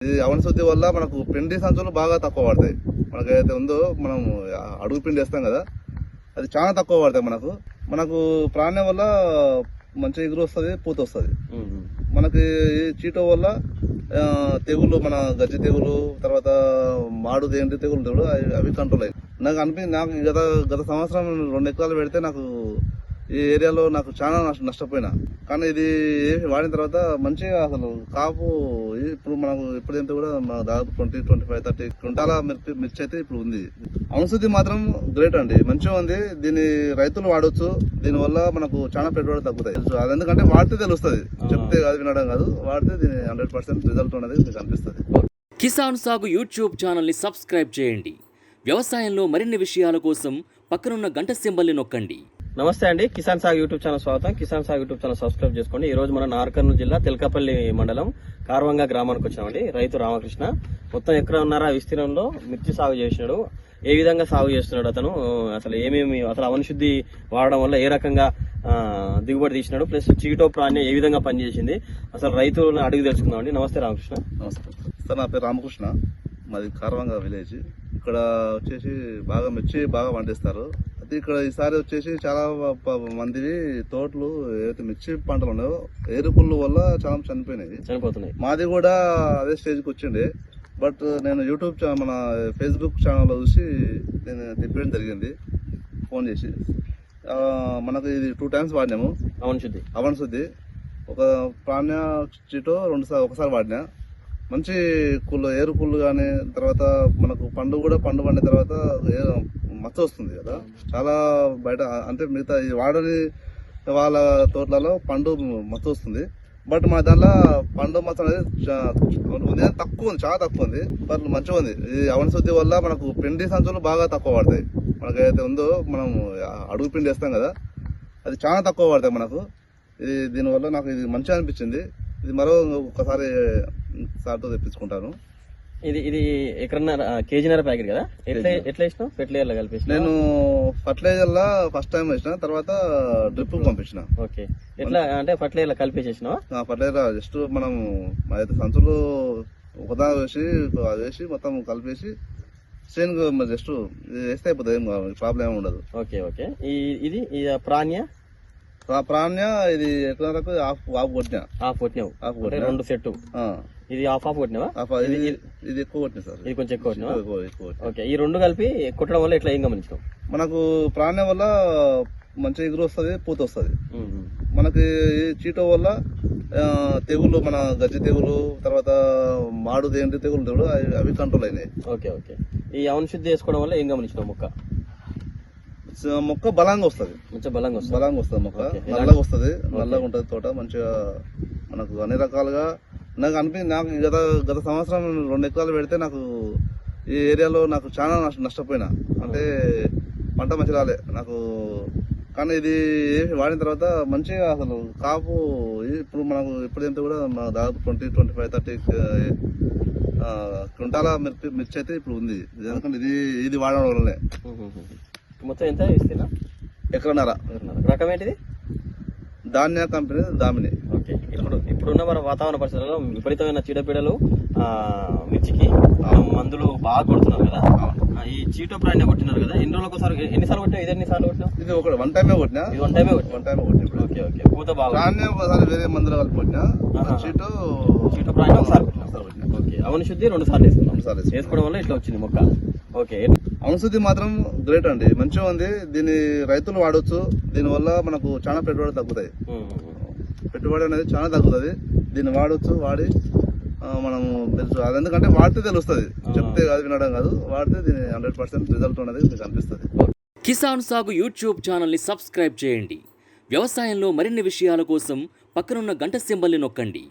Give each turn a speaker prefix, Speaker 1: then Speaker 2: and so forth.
Speaker 1: ఇది అవన శుద్ధి వల్ల మనకు పిండి సంచులు బాగా తక్కువ పడతాయి. మనకైతే ఉందో మనం అడుగు పిండి వేస్తాం కదా, అది చాలా తక్కువ పడతాయి. మనకు ప్రాణ్యం వల్ల మంచి ఎగురు వస్తుంది, పూత వస్తుంది. మనకి ఈ చీటో వల్ల తెగులు, మన గజ్జి తెగులు, తర్వాత మాడు దేంటి తెగులు అవి కంట్రోల్ అయ్యాయి. నాకు గత సంవత్సరం 2 ఎకరాలు పెడితే నాకు ఈ ఏరియాలో నాకు చాలా నష్టపోయినా. కానీ ఇది వాడిన తర్వాత మంచిగా అసలు కాపు ఇప్పుడు మనకు ఎంత కూడా దాదాపు 20, 25, 30 క్వింటాల మిర్చి అయితే ఇప్పుడు ఉంది. అవనశుద్ధి మాత్రం గ్రేట్ అండి, మంచిగా ఉంది. దీన్ని రైతులు వాడొచ్చు. దీనివల్ల మనకు చాలా పెట్టుబడి తగ్గుతాయి. అది ఎందుకంటే వాడితే తెలుస్తుంది, చెప్తే కాదు, వినడం కాదు. వాడితే దీని 100% రిజల్ట్ అనేది మీకు అనిపిస్తుంది.
Speaker 2: కిసాన్ సాగు యూట్యూబ్ ఛానల్ని సబ్స్క్రైబ్ చేయండి. వ్యవసాయంలో మరిన్ని విషయాల కోసం పక్కనున్న గంట సింబల్ని నొక్కండి.
Speaker 3: నమస్తే అండి, కిసాన్ సాగు యూట్యూబ్ ఛానల్ స్వాగతం. కిసాన్ సాగు యూట్యూబ్ ఛానల్ సబ్స్క్రైబ్ చేసుకోండి. ఈ రోజు మనం నార్కర్నూలు జిల్లా తెలకపల్లి మండలం కార్వంగా గ్రామానికి వచ్చామండి. రైతు రామకృష్ణ మొత్తం ఎకరన్నర విస్తీర్ణంలో మిర్చి సాగు చేసినాడు. ఏ విధంగా సాగు చేస్తున్నాడు అతను, అసలు అసలు అవనశుద్ధి వాడడం వల్ల ఏ రకంగా దిగుబడి తీసినాడు, ప్లస్ చీటో ప్రాణ్యం ఏ విధంగా పనిచేసింది, అసలు రైతులను అడిగి తెలుసుకుందామండి. నమస్తే రామకృష్ణ.
Speaker 1: నమస్తే సార్, నా పేరు రామకృష్ణ, మాది కార్వంగా విలేజ్. ఇక్కడ వచ్చేసి బాగా బాగా పండిస్తారు. అయితే ఇక్కడ ఈసారి వచ్చేసి చాలా మంది తోటలు ఏదైతే మిర్చి పంటలు ఉన్నాయో ఏరుకుళ్ళు వల్ల చాలా చనిపోతున్నాయి. మాది కూడా అదే స్టేజ్కి వచ్చిండే. బట్ నేను యూట్యూబ్ మన ఫేస్బుక్ ఛానల్లో చూసి నేను తిప్పడం జరిగింది, ఫోన్ చేసి. మనకు ఇది 2 times వాడినాము అవనశుద్ధి. ఒక ప్రాణ్య చీటో ఒకసారి వాడినా. మంచి ఏరు కుళ్ళు కానీ, తర్వాత మనకు పండు పండిన తర్వాత మచ్చ వస్తుంది కదా, చాలా బయట అంటే మిగతా వాడని వాళ్ళ తోటలలో పండు మచ్చ వస్తుంది. బట్ మా దాంట్లో పండు మచ్చ అనేది తక్కువ ఉంది, చాలా తక్కువ ఉంది. బట్ మంచిగా ఉంది. ఈ అవనశుద్ధి వల్ల మనకు పిండి సంచులు బాగా తక్కువ పడతాయి. మనకైతే ఉందో మనం అడుగు పిండి వేస్తాం కదా, అది చాలా తక్కువ పడతాయి ఇది దీనివల్ల నాకు ఇది మంచిగా అనిపించింది. ఇది ఒకసారి సార్తో తెప్పించుకుంటాను.
Speaker 3: ఇది ఎకరన్నర కేజీన్నర ప్యాకెట్ కదా, ఎట్లా ఇచ్చినావు? ఫెర్టిలైజర్ కలిపి
Speaker 1: నేను ఫర్టిలైజర్ లా ఫస్ట్ టైం వేసిన, తర్వాత డ్రిప్ పంపించిన.
Speaker 3: ఓకే, ఎట్లా అంటే ఫర్టిలైజర్ కలిపి చేసినావా?
Speaker 1: ఫర్టిలైజర్ జస్ట్ మనం అయితే సంచులు ఒకదా వేసి మొత్తం కలిపేసి సేన్ జస్ట్ వేస్తే అయిపోతుంది, ఏం ప్రాబ్లం ఏమి ఉండదు.
Speaker 3: ఓకే. ఇది
Speaker 1: ప్రాణ్య ఇది ఎకరాలకు హాఫ్ కొట్టినావు,
Speaker 3: 2 సెట్. ఇది హాఫ్ కొట్టినావా?
Speaker 1: ఇది ఎక్కువ కొట్టినా సార్,
Speaker 3: ఇది కొంచెం ఎక్కువ కొట్టినావా? ఓకే, ఈ 2 కలిపి కొట్టడం వల్ల ఎట్లా ఏం గమనించాం?
Speaker 1: మనకు ప్రాణ్యం వల్ల మంచి ఎగురు వస్తుంది, పూత వస్తుంది. మనకి చీటో వల్ల తెగులు, మన గజ్జి తెగులు, తర్వాత మాడు దేంటి తెగులు అవి కంట్రోల్ అయినాయి.
Speaker 3: ఓకే, ఈ అవనశుద్ధి చేసుకోవడం వల్ల ఏం గమనించినావు?
Speaker 1: మొక్క బలంగా వస్తుంది, బలంగా వస్తుంది. మొక్క నల్లగా వస్తుంది, నల్లగా ఉంటుంది తోట మంచిగా. మనకు అన్ని రకాలుగా నాకు గత సంవత్సరం 2 ఎకరాలు పెడితే నాకు ఈ ఏరియాలో నాకు చాలా నష్టపోయినా. అంటే పంట మంచి రాలే నాకు. కానీ ఇది వాడిన తర్వాత మంచిగా అసలు కాపు ఇప్పుడు ఎంత కూడా దాదాపు 20, 25, 30 క్వింటాల మిర్చి అయితే ఇప్పుడు ఉంది. ఎందుకంటే ఇది వాడడం వల్లనే.
Speaker 3: మొత్తం ఎంత ఇస్తున్నా?
Speaker 1: ఎకరన్నర.
Speaker 3: రకం ఏంటిది?
Speaker 1: ధాన్య కంపెనీ దామిని.
Speaker 3: ఓకే, ఇప్పుడున్న మన వాతావరణ పరిస్థితుల్లో విపరీతమైన చీడపీడలు మిర్చికి మందులు బాగా కొడుతున్నారు కదా. ఈ చీటో ప్రాణ్యం కొట్టినారు కదా, ఎన్నిసార్లు కొట్టినా? ఇది ఎన్నిసార్లు కొట్టినా?
Speaker 1: ఇది వన్ టైమే కొట్టినా.
Speaker 3: ఓకే, పూత బాగా.
Speaker 1: ప్రాణ్యం ఒకసారి వేరే మందులు కలిపి కొట్టినా.
Speaker 3: చీటో ప్రాణ్యం ఒకసారి కొట్టినా. ఓకే, అవనశుద్ధి 2 సార్లు వేసుకోవడం వల్ల ఇట్లా వచ్చింది మొక్క. ఓకే,
Speaker 1: అవనశుద్ధి మాత్రం గ్రేట్ అండి, మంచిగా ఉంది. దీన్ని రైతులు వాడొచ్చు. దీనివల్ల మనకు చాలా పెట్టుబడి తగ్గుతాయి. పెట్టుబడి అనేది చాలా తగ్గుతుంది. దీన్ని వాడొచ్చు. వాడి మనం తెలుసు, అది ఎందుకంటే వాడితే తెలుస్తుంది, చెప్తే కాదు, వినడం కాదు. వాడితే దీని 100% రిజల్ట్ అనేది మీకు అనిపిస్తుంది.
Speaker 2: కిసాన్ సాగు యూట్యూబ్ ఛానల్ని సబ్స్క్రైబ్ చేయండి. వ్యవసాయంలో మరిన్ని విషయాల కోసం పక్కనున్న గంట సింబల్ని నొక్కండి.